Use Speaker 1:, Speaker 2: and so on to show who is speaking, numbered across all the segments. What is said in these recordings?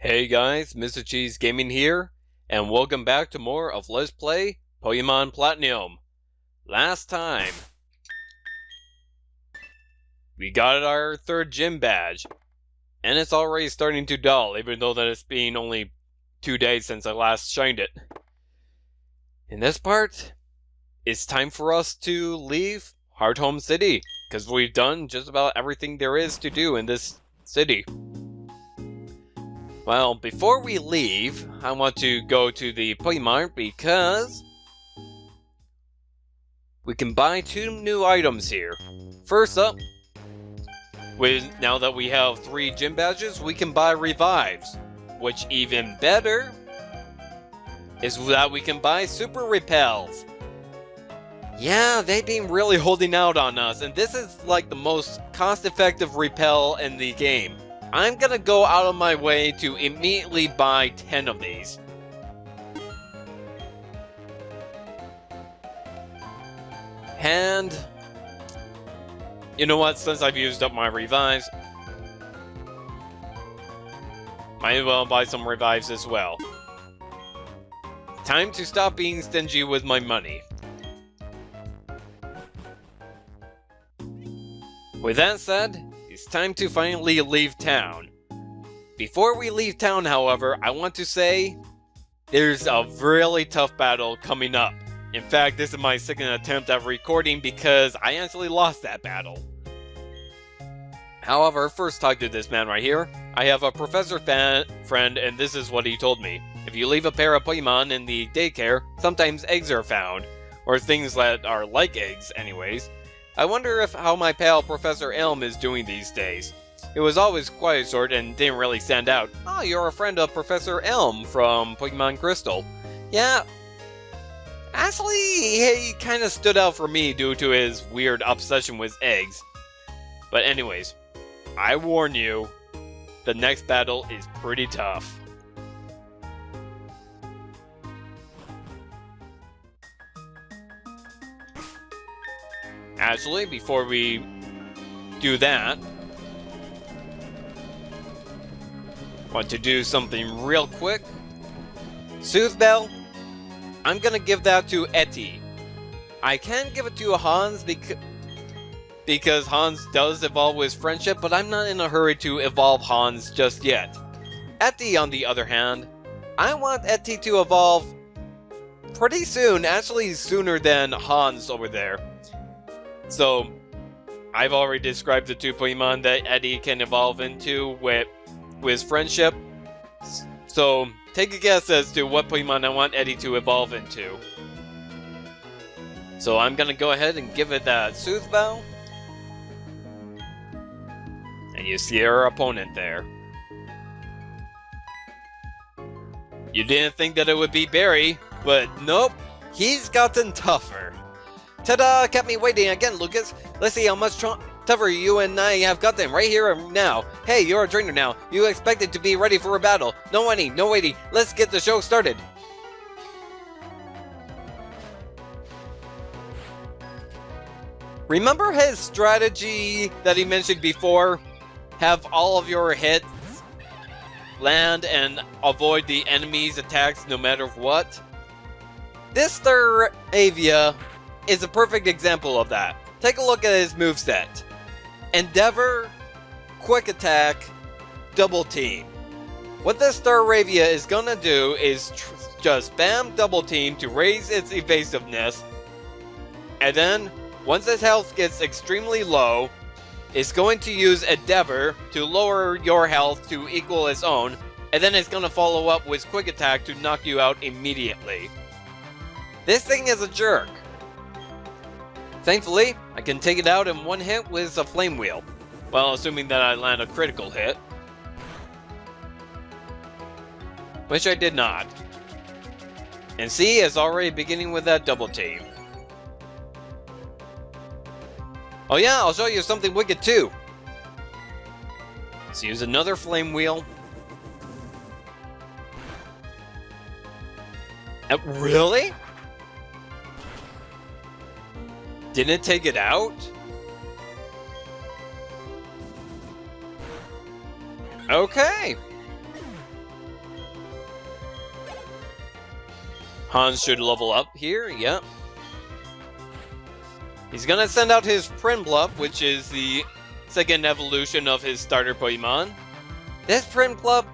Speaker 1: Hey guys, Mr. Cheese Gaming here, and welcome back to more of Let's Play Pokémon Platinum. Last time, we got our third gym badge, and it's already starting to dull, even though that it's been only 2 days since I last shined it. In this part, it's time for us to leave Hardhome City, because we've done just about everything there is to do in this city. Well, before we leave, I want to go to the Pokemon because we can buy 2 new items here. First up, now that we have 3 gym badges, we can buy revives. Which even better is that we can buy super repels. Yeah, they've been really holding out on us, and this is like the most cost-effective repel in the game. I'm gonna go out of my way to immediately buy 10 of these. And you know what, since I've used up my revives, might as well buy some revives as well. Time to stop being stingy with my money. With that said, it's time to finally leave town. Before we leave town, however, I want to say there's a really tough battle coming up. In fact, this is my second attempt at recording because I actually lost that battle. However, first talk to this man right here. I have a professor friend, and this is what he told me. If you leave a pair of Pokemon in the daycare, sometimes eggs are found. Or things that are like eggs, anyways. I wonder how my pal Professor Elm is doing these days. It was always quiet sort and didn't really stand out. Oh, you're a friend of Professor Elm from Pokemon Crystal. Yeah. Actually, he kind of stood out for me due to his weird obsession with eggs. But anyways, I warn you, the next battle is pretty tough. Actually, before we do that, want to do something real quick. Soothe Bell, I'm gonna give that to Etty. I can give it to Hans because Hans does evolve with friendship, but I'm not in a hurry to evolve Hans just yet. Etty, on the other hand, I want Etty to evolve pretty soon, actually sooner than Hans over there. So, I've already described the 2 Pokemon that Etty can evolve into with friendship. So, take a guess as to what Pokemon I want Etty to evolve into. So, I'm gonna go ahead and give it that Soothe Bell. And you see our opponent there. You didn't think that it would be Barry, but nope, he's gotten tougher. Ta-da! Kept me waiting again, Lucas. Let's see how much tougher you and I have gotten right here and now. Hey, you're a trainer now. You expected to be ready for a battle. No waiting, no waiting. Let's get the show started. Remember his strategy that he mentioned before? Have all of your hits land and avoid the enemy's attacks no matter what? This Staravia is a perfect example of that. Take a look at his moveset. Endeavor, Quick Attack, Double Team. What this Staravia is gonna do is just spam Double Team to raise its evasiveness, and then, once its health gets extremely low, it's going to use Endeavor to lower your health to equal its own, and then it's gonna follow up with Quick Attack to knock you out immediately. This thing is a jerk. Thankfully, I can take it out in one hit with a Flame Wheel. Well, assuming that I land a critical hit. Which I did not. And C is already beginning with that Double Team. Oh yeah, I'll show you something wicked too. Let's use another Flame Wheel. Really? Didn't take it out? Okay. Hans should level up here, yep. He's gonna send out his Prinplup, which is the second evolution of his starter Pokemon. This Prinplup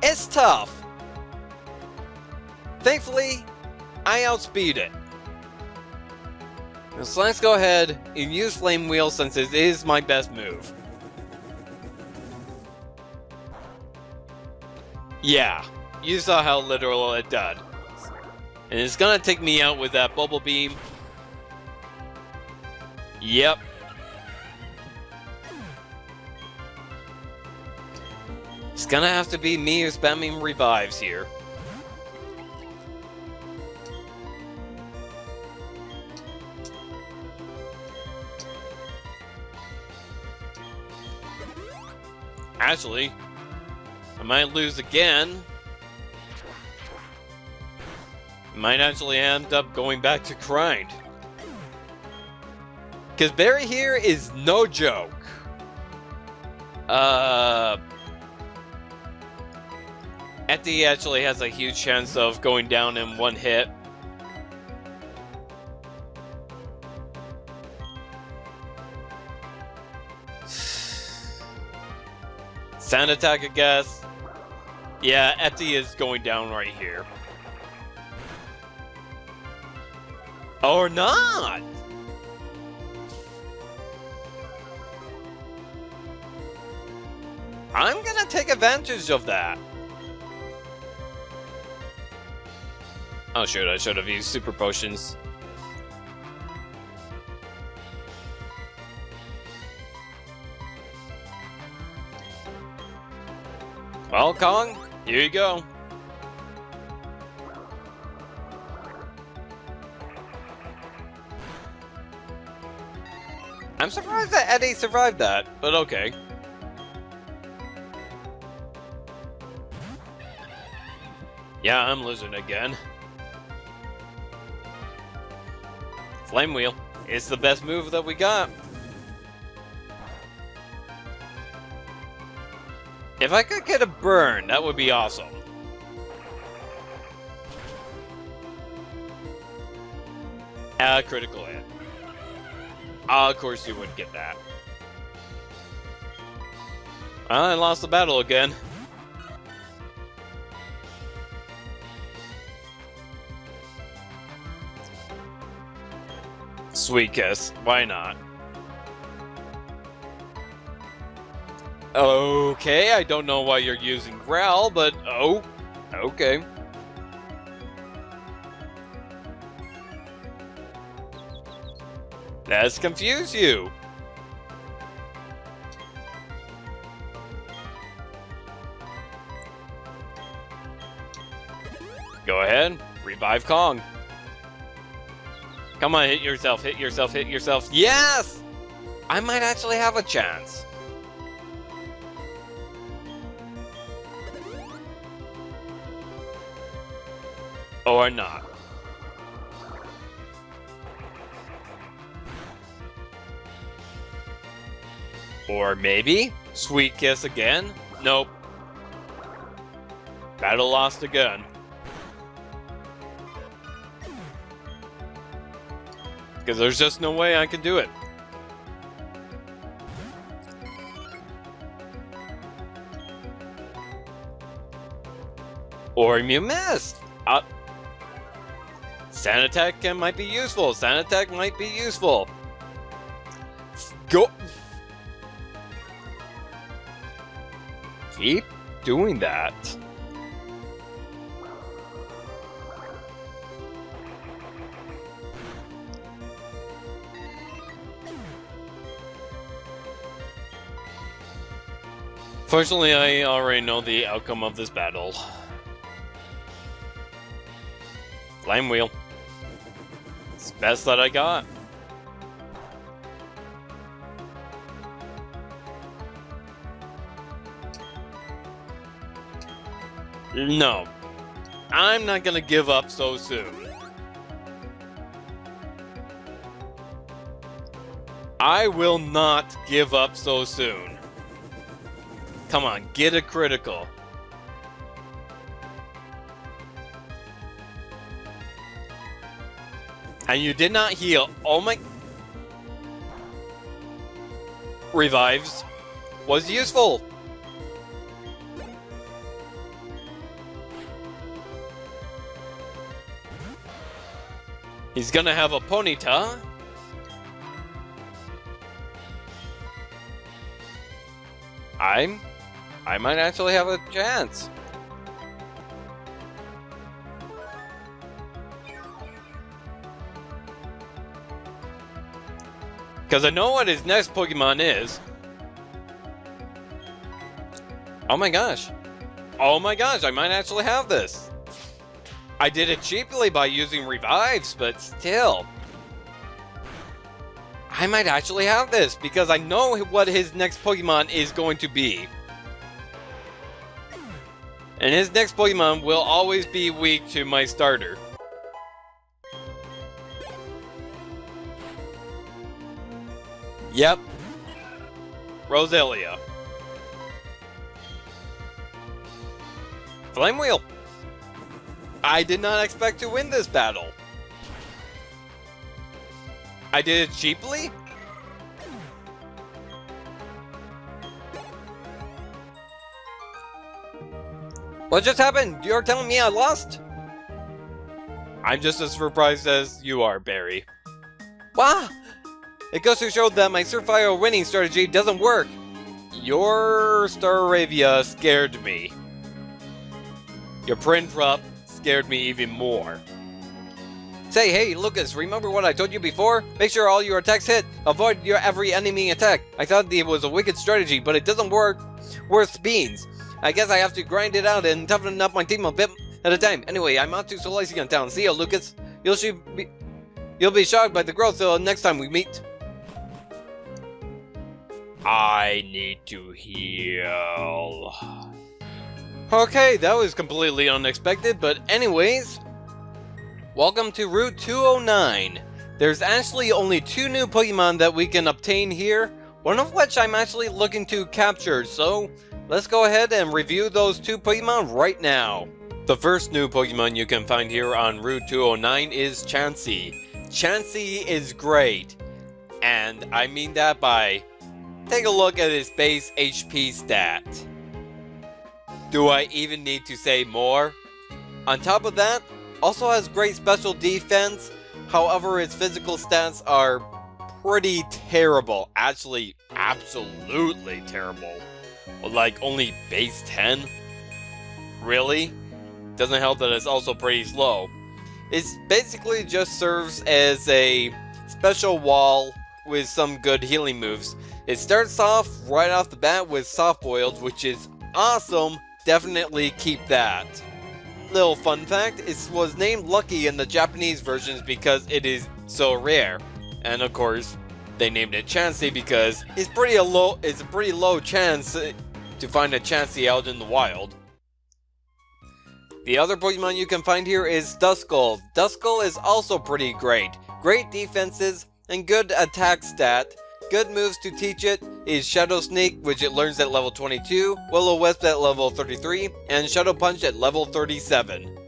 Speaker 1: is tough. Thankfully, I outspeed it. So let's go ahead and use Flame Wheel since it is my best move. Yeah, you saw how literal it did. And it's gonna take me out with that Bubble Beam. Yep. It's gonna have to be me who's spamming revives here. Actually, I might lose again. Might actually end up going back to grind. Because Barry here is no joke. Etty actually has a huge chance of going down in one hit. Sand attack, I guess. Yeah, Etty is going down right here. Or not! I'm gonna take advantage of that. Oh shoot, I should have used super potions. Well, Kong, here you go. I'm surprised that Eddie survived that, but okay. Yeah, I'm losing again. Flame Wheel. It's the best move that we got. If I could get a burn, that would be awesome. Critical hit. Of course you would get that. I lost the battle again. Sweet Kiss. Why not? Okay, I don't know why you're using Growl, but oh, okay. Let's confuse you. Go ahead, revive Kong. Come on, hit yourself, hit yourself, hit yourself. Yes! I might actually have a chance. Or not. Or maybe Sweet Kiss again? Nope. Battle lost again. Because there's just no way I can do it. Or you missed. Sand attack might be useful. Sand attack might be useful. Go. Keep doing that. Fortunately, I already know the outcome of this battle. Flame Wheel. It's the best that I got. No. I'm not gonna give up so soon. I will not give up so soon. Come on, get a critical. And you did not heal. Oh my... Revives was useful. He's gonna have a Ponyta. I might actually have a chance. Because I know what his next Pokemon is. Oh my gosh. Oh my gosh, I might actually have this. I did it cheaply by using revives, but still. I might actually have this because I know what his next Pokemon is going to be. And his next Pokemon will always be weak to my starter. Yep. Roselia. Flame Wheel. I did not expect to win this battle. I did it cheaply? What just happened? You're telling me I lost? I'm just as surprised as you are, Barry. Wow! It goes to show that my surefire winning strategy doesn't work. Your Staravia scared me. Your Prince scared me even more. Say, hey, Lucas, remember what I told you before? Make sure all your attacks hit. Avoid your every enemy attack. I thought it was a wicked strategy, but it doesn't work worth beans. I guess I have to grind it out and toughen up my team a bit at a time. Anyway, I'm out to Solaceon Town. See ya, Lucas. You'll be shocked by the growth next time we meet. I need to heal. Okay, that was completely unexpected, but anyways, welcome to Route 209. There's actually only 2 new Pokemon that we can obtain here, one of which I'm actually looking to capture, so let's go ahead and review those 2 Pokemon right now. The first new Pokemon you can find here on Route 209 is Chansey. Chansey is great, and I mean that by take a look at his base HP stat. Do I even need to say more? On top of that, also has great special defense, however its physical stats are pretty terrible. Actually, absolutely terrible. Like only base 10? Really? Doesn't help that it's also pretty slow. It basically just serves as a special wall with some good healing moves. It starts off right off the bat with Soft Boiled, which is awesome. Definitely keep that. Little fun fact, it was named Lucky in the Japanese versions because it is so rare. And of course, they named it Chansey because it's a pretty low chance to find a Chansey out in the wild. The other Pokemon you can find here is Duskull. Duskull is also pretty great. Great defenses and good attack stat. Good moves to teach it is Shadow Sneak, which it learns at level 22, Will-O-Wisp at level 33, and Shadow Punch at level 37.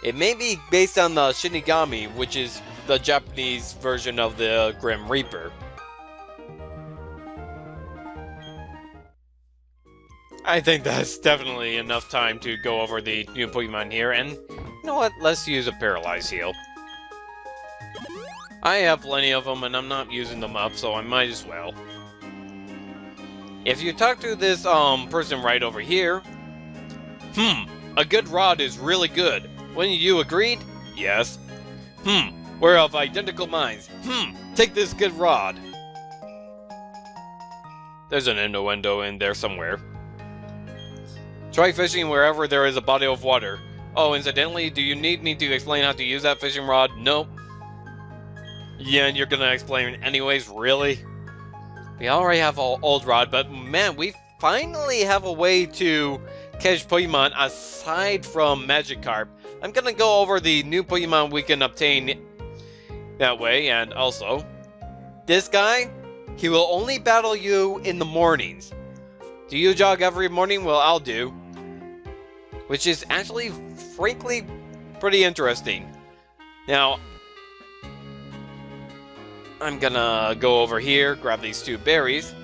Speaker 1: It may be based on the Shinigami, which is the Japanese version of the Grim Reaper. I think that's definitely enough time to go over the new Pokemon here, and you know what, let's use a Paralyze Heal. I have plenty of them and I'm not using them up, so I might as well. If you talk to this person right over here, a good rod is really good. Wouldn't you agreed? Yes. We're of identical minds. Take this good rod. There's an innuendo in there somewhere. Try fishing wherever there is a body of water. Oh, incidentally, do you need me to explain how to use that fishing rod? Nope. Yeah, and you're gonna explain anyways, really? We already have an old rod, but man, we finally have a way to catch Pokemon aside from Magikarp. I'm gonna go over the new Pokemon we can obtain that way, and also, this guy, he will only battle you in the mornings. Do you jog every morning? Well, I'll do. Which is actually, frankly, pretty interesting. Now, I'm gonna go over here, grab these 2 berries.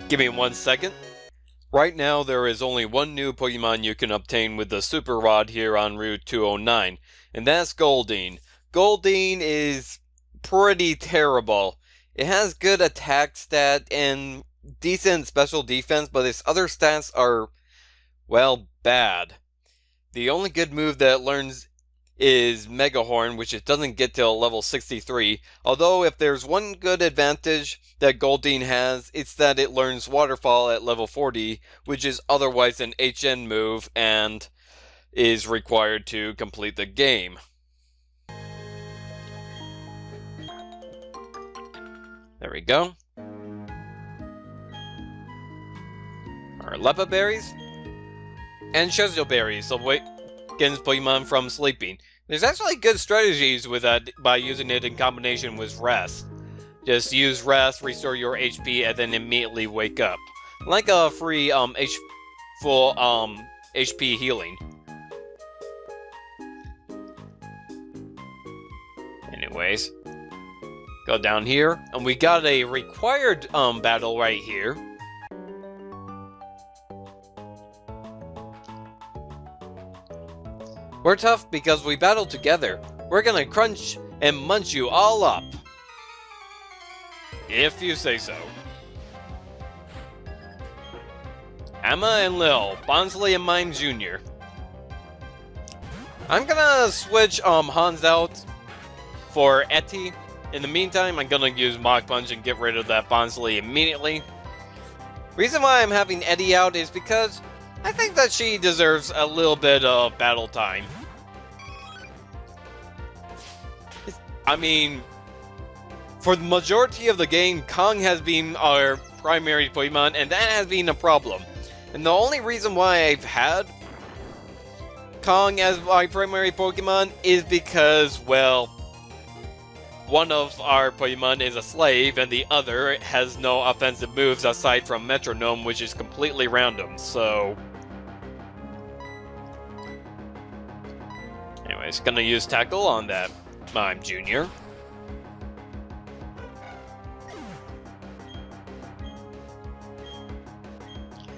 Speaker 1: Give me 1 second. Right now, there is only one new Pokemon you can obtain with the Super Rod here on Route 209, and that's Goldeen. Goldeen is pretty terrible. It has good attack stat and decent special defense, but its other stats are, well, bad. The only good move that it learns is Mega Horn, which it doesn't get till level 63, although if there's one good advantage that Goldeen has, it's that it learns Waterfall at level 40, which is otherwise an HN move and is required to complete the game. There we go. Our Lepa Berries and Shezio Berries, so wait. Against Pokemon from sleeping. There's actually good strategies with that by using it in combination with rest. Just use rest, restore your HP, and then immediately wake up. Like a free full HP healing. Anyways, go down here, and we got a required battle right here. We're tough because we battle together. We're gonna crunch and munch you all up. If you say so. Emma and Lil, Bonsley and Mime Jr. I'm gonna switch Hans out for Etty. In the meantime, I'm gonna use Mach Punch and get rid of that Bonsley immediately. Reason why I'm having Etty out is because I think that she deserves a little bit of battle time. I mean, for the majority of the game, Kong has been our primary Pokemon, and that has been a problem. And the only reason why I've had Kong as my primary Pokemon is because, well, one of our Pokemon is a slave, and the other has no offensive moves aside from Metronome, which is completely random, so... Anyways, gonna use Tackle on that Mime Jr.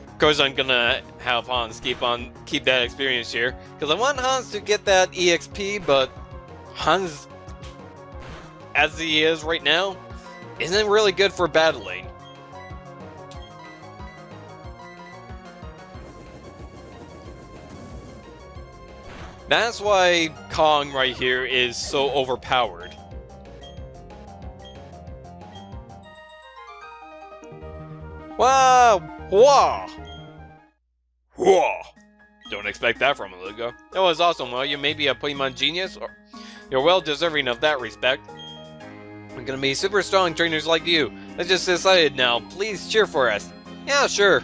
Speaker 1: Of course, I'm gonna have Hans keep that experience here, because I want Hans to get that EXP, but Hans, as he is right now, isn't really good for battling. That's why Kong right here is so overpowered. Wow! Whoa! Whoa! Don't expect that from a Lugo. That was awesome. Well, you may be a Pokemon genius, or you're well deserving of that respect. I'm gonna be super strong trainers like you. I just decided now. Please cheer for us. Yeah, sure.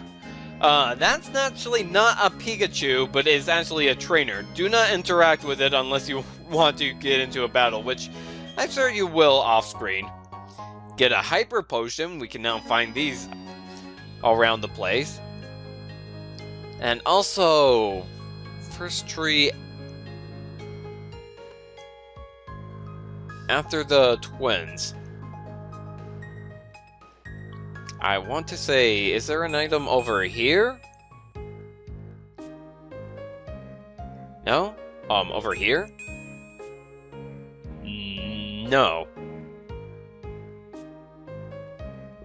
Speaker 1: That's actually not a Pikachu, but is actually a trainer. Do not interact with it unless you want to get into a battle, which I'm sure you will off-screen. Get a Hyper Potion. We can now find these around the place. And also, first tree after the twins. I want to say, is there an item over here? No? Over here? No.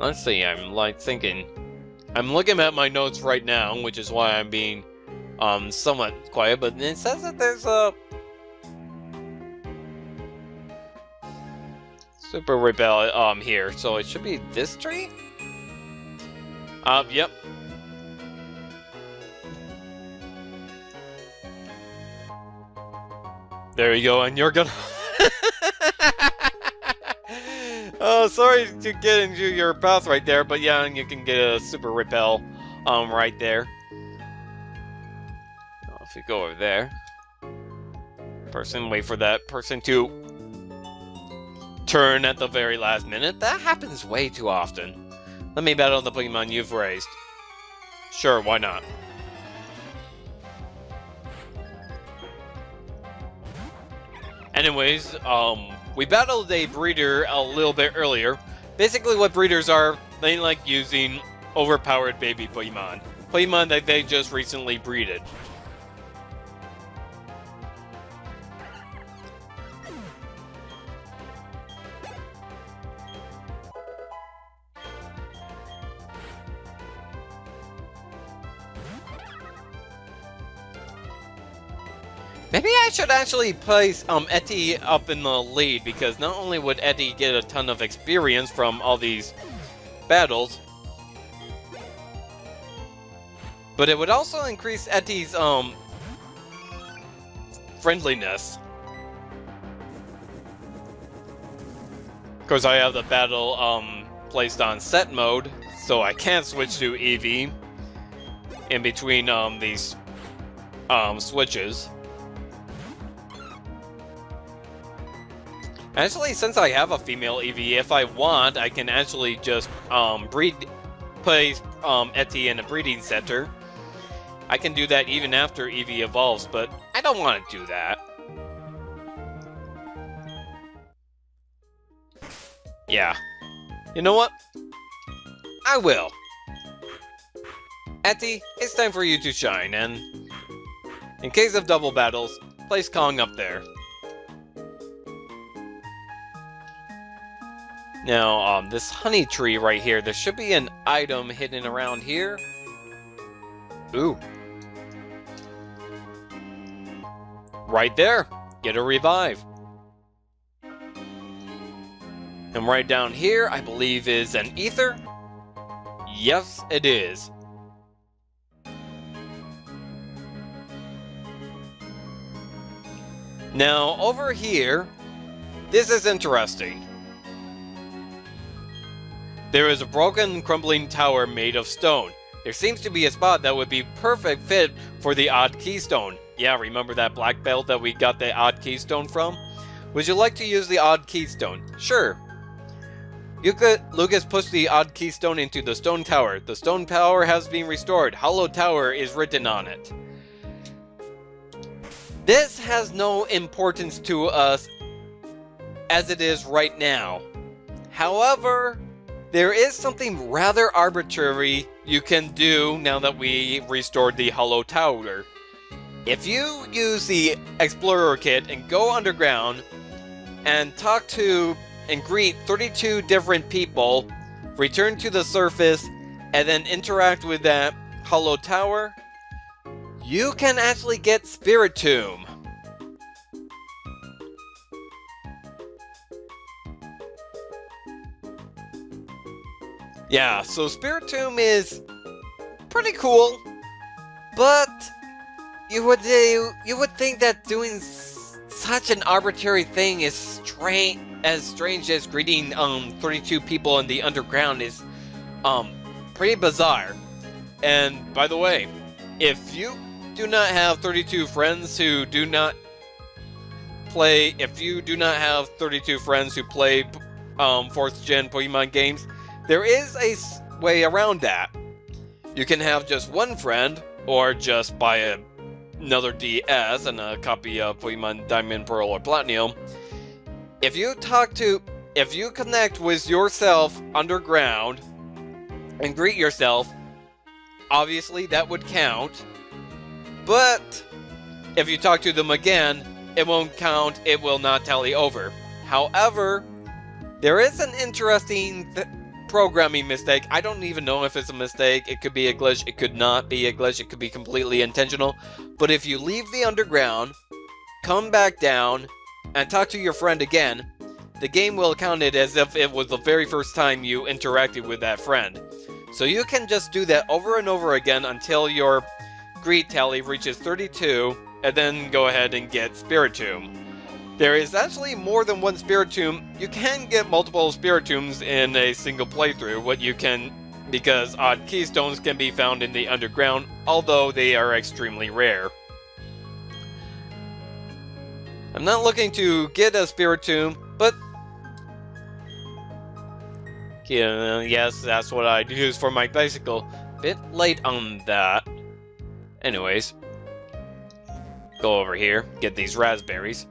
Speaker 1: Let's see, I'm like thinking. I'm looking at my notes right now, which is why I'm being somewhat quiet, but it says that there's a Super Repel here, so it should be this tree? Yep. There you go, and you're gonna... Oh, sorry to get into your path right there, but yeah, you can get a Super Repel right there. If you go over there. Wait for that person to turn at the very last minute. That happens way too often. Let me battle the Pokemon you've raised. Sure, why not? Anyways, we battled a breeder a little bit earlier. Basically what breeders are, they like using overpowered baby Pokemon. Pokemon that they just recently breeded. Maybe I should actually place Etty up in the lead, because not only would Etty get a ton of experience from all these battles, but it would also increase Etty's friendliness. Of course, I have the battle placed on set mode, so I can't switch to EV in between these switches. Actually, since I have a female EV, if I want, I can actually just place Etty in a breeding center. I can do that even after EV evolves, but I don't want to do that. Yeah. You know what? I will. Etty, it's time for you to shine, and in case of double battles, place Kong up there. Now, this honey tree right here, there should be an item hidden around here. Ooh. Right there. Get a revive. And right down here, I believe is an ether. Yes, it is. Now, over here, this is interesting. There is a broken, crumbling tower made of stone. There seems to be a spot that would be perfect fit for the odd keystone. Yeah, remember that black belt that we got the odd keystone from? Would you like to use the odd keystone? Sure. Lucas pushed the odd keystone into the stone tower. The stone tower has been restored. Hollow Tower is written on it. This has no importance to us as it is right now. However, there is something rather arbitrary you can do now that we restored the Hollow Tower. If you use the Explorer Kit and go underground and talk to and greet 32 different people, return to the surface, and then interact with that Hollow Tower, you can actually get Spiritomb. Yeah, so Spiritomb is pretty cool, but you would think that doing such an arbitrary thing is strange as greeting 32 people in the underground is pretty bizarre. And by the way, if you do not have 32 friends who do not play, if you do not have 32 friends who play 4th gen Pokemon games, there is a way around that. You can have just one friend, or just buy another DS and a copy of Pokemon Diamond, Pearl, or Platinum. If you connect with yourself underground and greet yourself, obviously that would count. But if you talk to them again, it won't count, it will not tally over. However, there is an interesting programming mistake. I don't even know if it's a mistake. It could be a glitch, it could not be a glitch, it could be completely intentional. But if you leave the underground, come back down, and talk to your friend again, the game will count it as if it was the very first time you interacted with that friend. So you can just do that over and over again until your greet tally reaches 32, and then go ahead and get Spiritomb. There is actually more than one Spiritomb. You can get multiple Spiritombs in a single playthrough, because odd keystones can be found in the underground, although they are extremely rare. I'm not looking to get a Spiritomb, but yes, that's what I use for my bicycle. Bit late on that. Anyways, go over here, get these raspberries.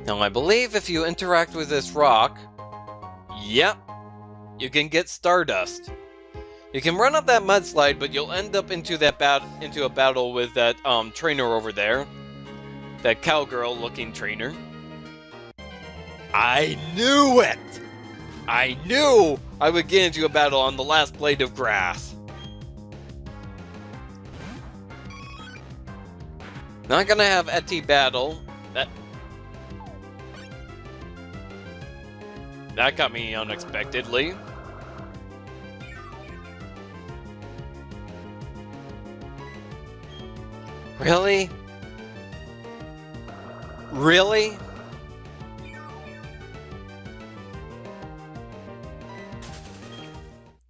Speaker 1: Now I believe if you interact with this rock, yep, you can get Stardust. You can run up that mudslide, but you'll end up into a battle with that trainer over there. That cowgirl-looking trainer. I knew it! I knew I would get into a battle on the last blade of grass. Not gonna have Eti battle. That got me unexpectedly. Really? Really?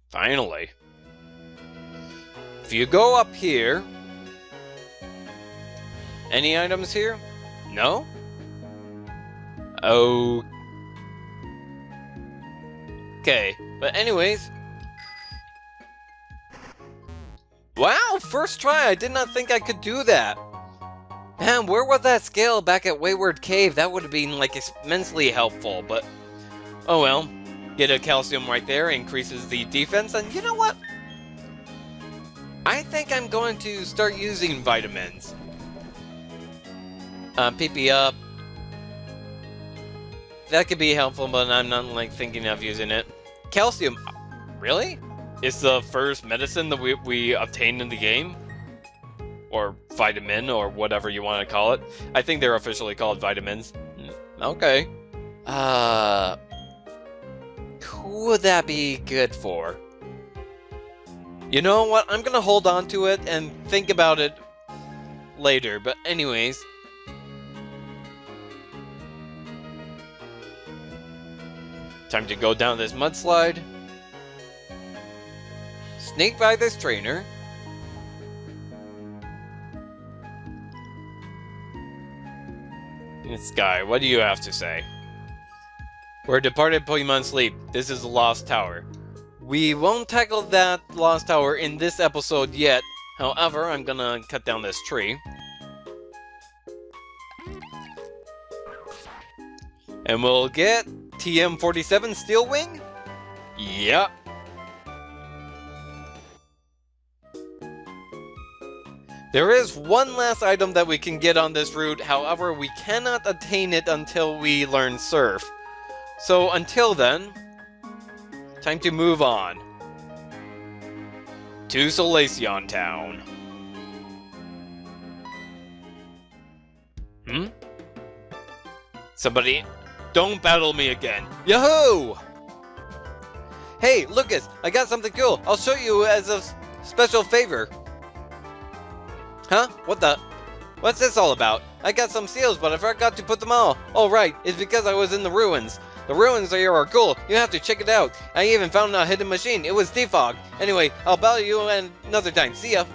Speaker 1: Finally. If you go up here... Any items here? No? Oh. Okay, but anyways. Wow, first try! I did not think I could do that. Man, where was that scale back at Wayward Cave? That would have been, like, immensely helpful, but... Oh well. Get a calcium right there, increases the defense, and you know what? I think I'm going to start using vitamins. PP up. That could be helpful, but I'm not, like, thinking of using it. Calcium. Really? It's the first medicine that we obtained in the game? Or vitamin, or whatever you want to call it. I think they're officially called vitamins. Okay. Who would that be good for? You know what? I'm gonna hold on to it and think about it later, but anyways. Time to go down this mudslide. Sneak by this trainer. Sky, what do you have to say? Where departed Pokemon sleep, this is the Lost Tower. We won't tackle that Lost Tower in this episode yet. However, I'm gonna cut down this tree. And we'll get TM47 Steel Wing? Yep. There is one last item that we can get on this route, however, we cannot attain it until we learn Surf. So until then, time to move on to Solaceon Town. Somebody, don't battle me again. Yahoo! Hey, Lucas, I got something cool. I'll show you as a special favor. Huh? What the? What's this all about? I got some seals, but I forgot to put them all. Oh right, it's because I was in the ruins. The ruins here are cool. You have to check it out. I even found a hidden machine. It was defog. Anyway, I'll battle you another time. See ya.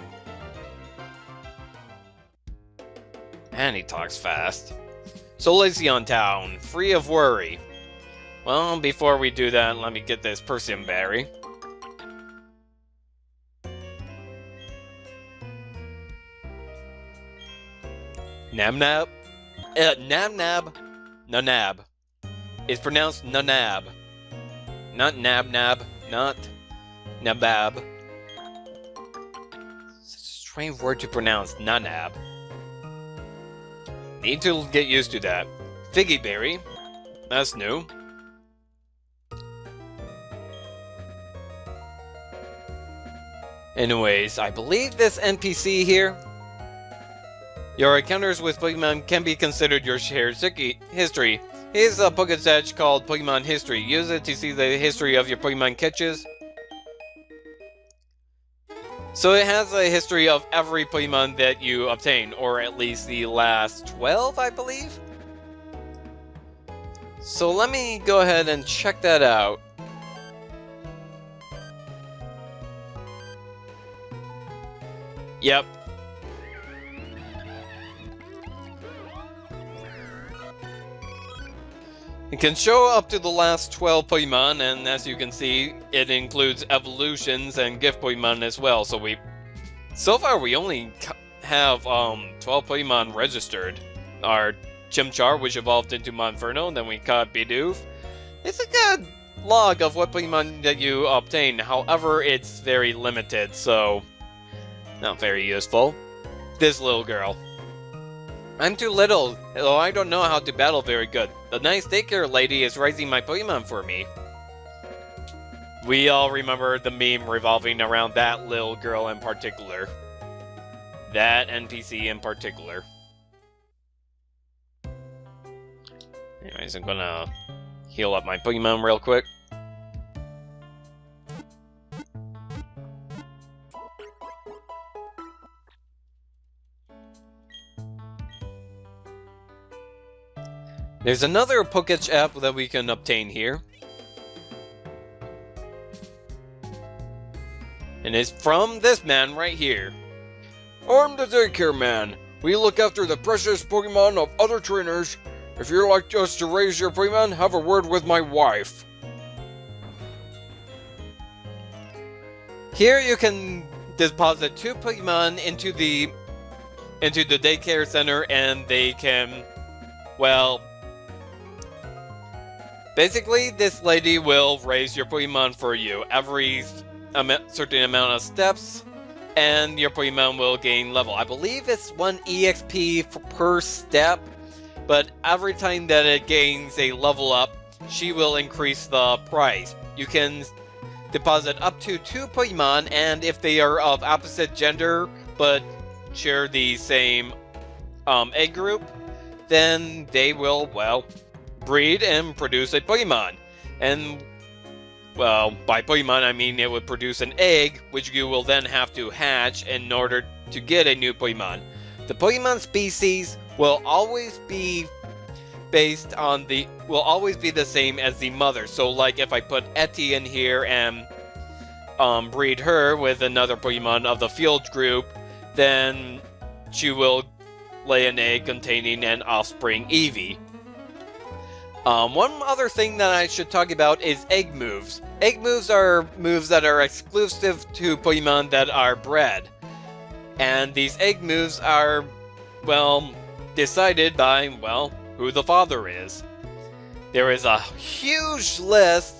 Speaker 1: And he talks fast. Solaceon Town, free of worry. Well, before we do that, let me get this Persian berry. Nabnab? Nabnab? Nanab. It's pronounced Nanab. Not Nabnab. Not Nabab. It's a strange word to pronounce, Nanab. Need to get used to that. Figgy berry. That's new. Anyways, I believe this NPC here. Your encounters with Pokemon can be considered your shared history. Here's a Pokédex called Pokemon History. Use it to see the history of your Pokemon catches. So it has a history of every Pokemon that you obtain, or at least the last 12, I believe? So let me go ahead and check that out. Yep. It can show up to the last 12 Pokemon, and as you can see, it includes evolutions and gift Pokemon as well. So far we only have 12 Pokemon registered. Our Chimchar, which evolved into Monferno, and then we caught Bidoof. It's a good log of what Pokemon that you obtain, however, it's very limited, so not very useful. This little girl. I'm too little, so I don't know how to battle very good. The nice daycare lady is raising my Pokemon for me. We all remember the meme revolving around that little girl in particular. That NPC in particular. Anyways, I'm gonna heal up my Pokemon real quick. There's another Poketch app that we can obtain here. And it's from this man right here.
Speaker 2: I'm the daycare man. We look after the precious Pokemon of other trainers. If you'd like us to raise your Pokemon, have a word with my wife.
Speaker 1: Here you can deposit 2 Pokemon into the daycare center, and they can, well, basically this lady will raise your Pokemon for you every certain amount of steps, and your Pokemon will gain level. I believe it's 1 EXP per step, but every time that it gains a level up, she will increase the price. You can deposit up to 2 Pokemon, and if they are of opposite gender but share the same egg group, then they will, well, breed and produce a Pokemon. And, well, by Pokemon I mean it would produce an egg, which you will then have to hatch in order to get a new Pokemon. The Pokemon species will always be the same as the mother. So like if I put Etty in here and breed her with another Pokemon of the field group, then she will lay an egg containing an offspring Eevee. One other thing that I should talk about is egg moves. Egg moves are moves that are exclusive to Pokemon that are bred. And these egg moves are, well, decided by, well, who the father is. There is a huge list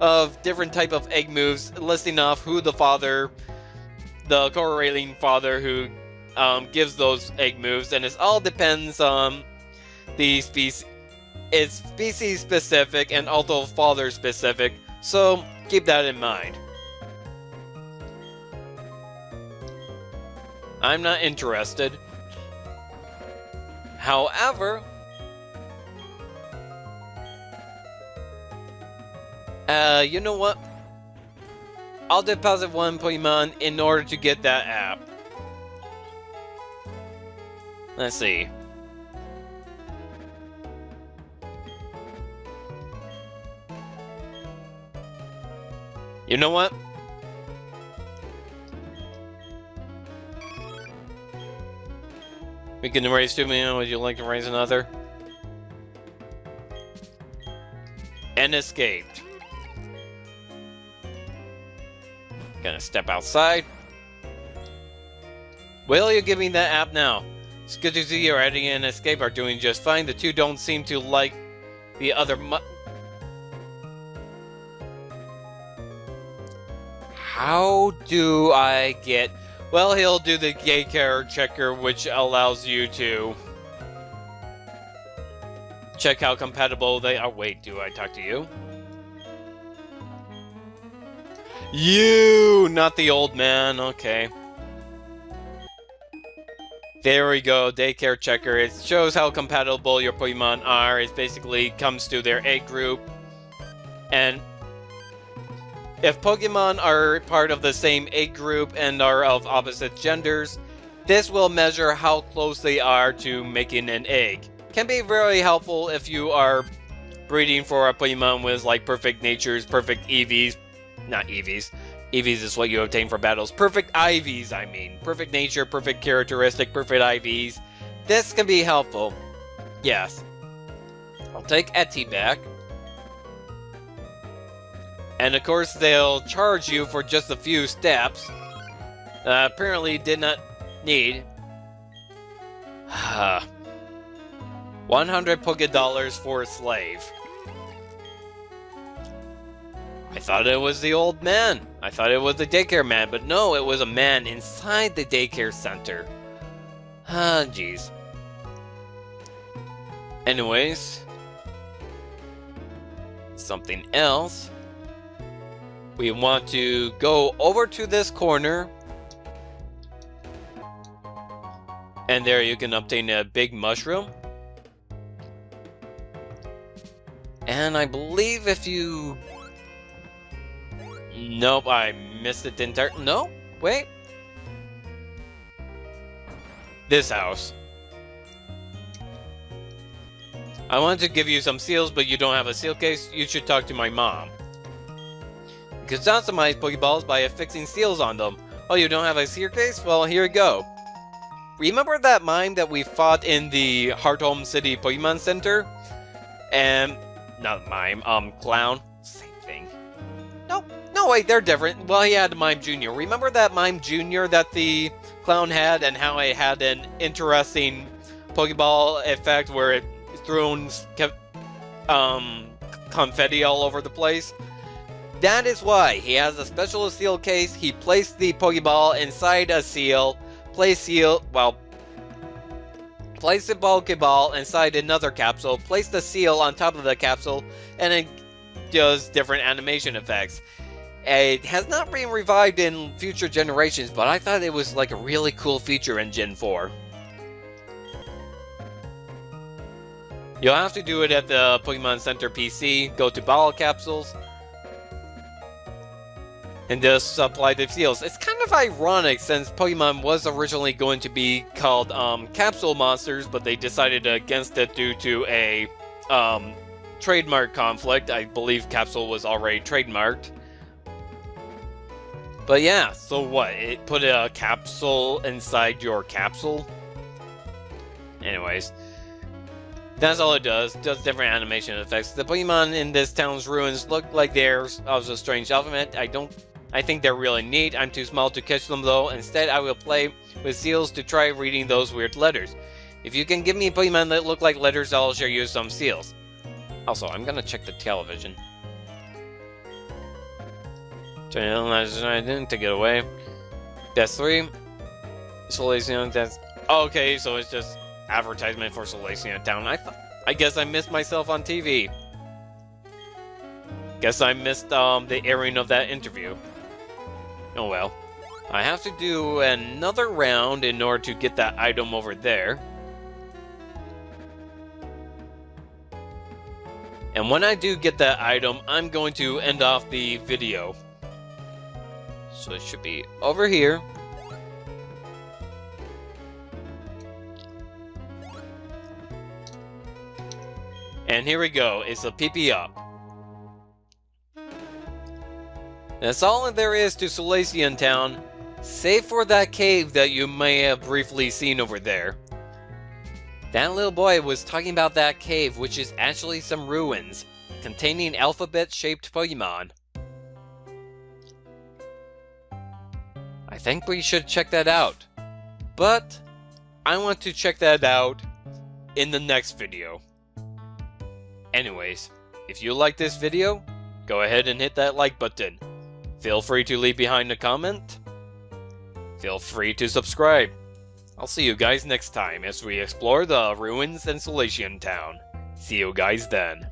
Speaker 1: of different type of egg moves listing off who the father, the correlating father who gives those egg moves, and it all depends on the species. It's species specific and also father specific, so keep that in mind. I'm not interested. However, you know what? I'll deposit 1 Pokemon in order to get that app. Let's see. You know what? We can raise 2 million. Would you like to raise another? And escaped. Gonna step outside. Will you give me that app now? It's good to see you Eddie and Escape are doing just fine. The 2 don't seem to like the other How do I get... Well, he'll do the daycare checker, which allows you to check how compatible they are. Wait, do I talk to you? You, not the old man. Okay. There we go, daycare checker. It shows how compatible your Pokemon are. It basically comes to their egg group. And if Pokemon are part of the same egg group and are of opposite genders, this will measure how close they are to making an egg. Can be very helpful if you are breeding for a Pokemon with like perfect natures, perfect EVs. Not EVs. EVs is what you obtain for battles. Perfect IVs, I mean. Perfect nature, perfect characteristic, perfect IVs. This can be helpful. Yes. I'll take Etty back. And of course, they'll charge you for just a few steps. Apparently did not need. 100 Poké for a slave. I thought it was the old man. I thought it was the daycare man, but no, it was a man inside the daycare center. Ah, jeez. Anyways, something else. We want to go over to this corner. And there you can obtain a big mushroom. And I believe if you... Nope, I missed it entire... No, wait. This house. I wanted to give you some seals, but you don't have a seal case. You should talk to my mom. You can customize Pokeballs by affixing seals on them. Oh, you don't have a seal case? Well, here you go. Remember that mime that we fought in the Hearthome City Pokemon Center? And... Not mime, clown. Same thing. No, wait, they're different. Well, he had Mime Jr. Remember that Mime Jr. that the clown had and how it had an interesting Pokeball effect where it kept confetti all over the place? That is why he has a special seal case. He placed the Pokeball inside a seal. Place the Pokeball inside another capsule, place the seal on top of the capsule, and it does different animation effects. It has not been revived in future generations, but I thought it was like a really cool feature in Gen 4. You'll have to do it at the Pokemon Center PC, go to Bottle Capsules, and just apply the seals. It's kind of ironic since Pokemon was originally going to be called Capsule Monsters, but they decided against it due to a trademark conflict. I believe Capsule was already trademarked. But yeah, so what? It put a capsule inside your capsule? Anyways, that's all it does. Does different animation effects. The Pokemon in this town's ruins look like theirs of a strange alphabet. I think they're really neat. I'm too small to catch them though. Instead, I will play with seals to try reading those weird letters. If you can give me Pokemon that look like letters, I'll show you some seals. Also, I'm gonna check the television. To get away. That's 3. Solaceon, that's... Okay, so it's just advertisement for Solaceon Town. I guess I missed myself on TV. Guess I missed the airing of that interview. Oh well. I have to do another round in order to get that item over there. And when I do get that item, I'm going to end off the video. So it should be over here. And here we go. It's a PP up. That's all there is to Solaceon Town, save for that cave that you may have briefly seen over there. That little boy was talking about that cave, which is actually some ruins, containing alphabet-shaped Pokemon. I think we should check that out, but I want to check that out in the next video. Anyways, if you like this video, go ahead and hit that like button. Feel free to leave behind a comment. Feel free to subscribe. I'll see you guys next time as we explore the ruins in Solaceon Town. See you guys then.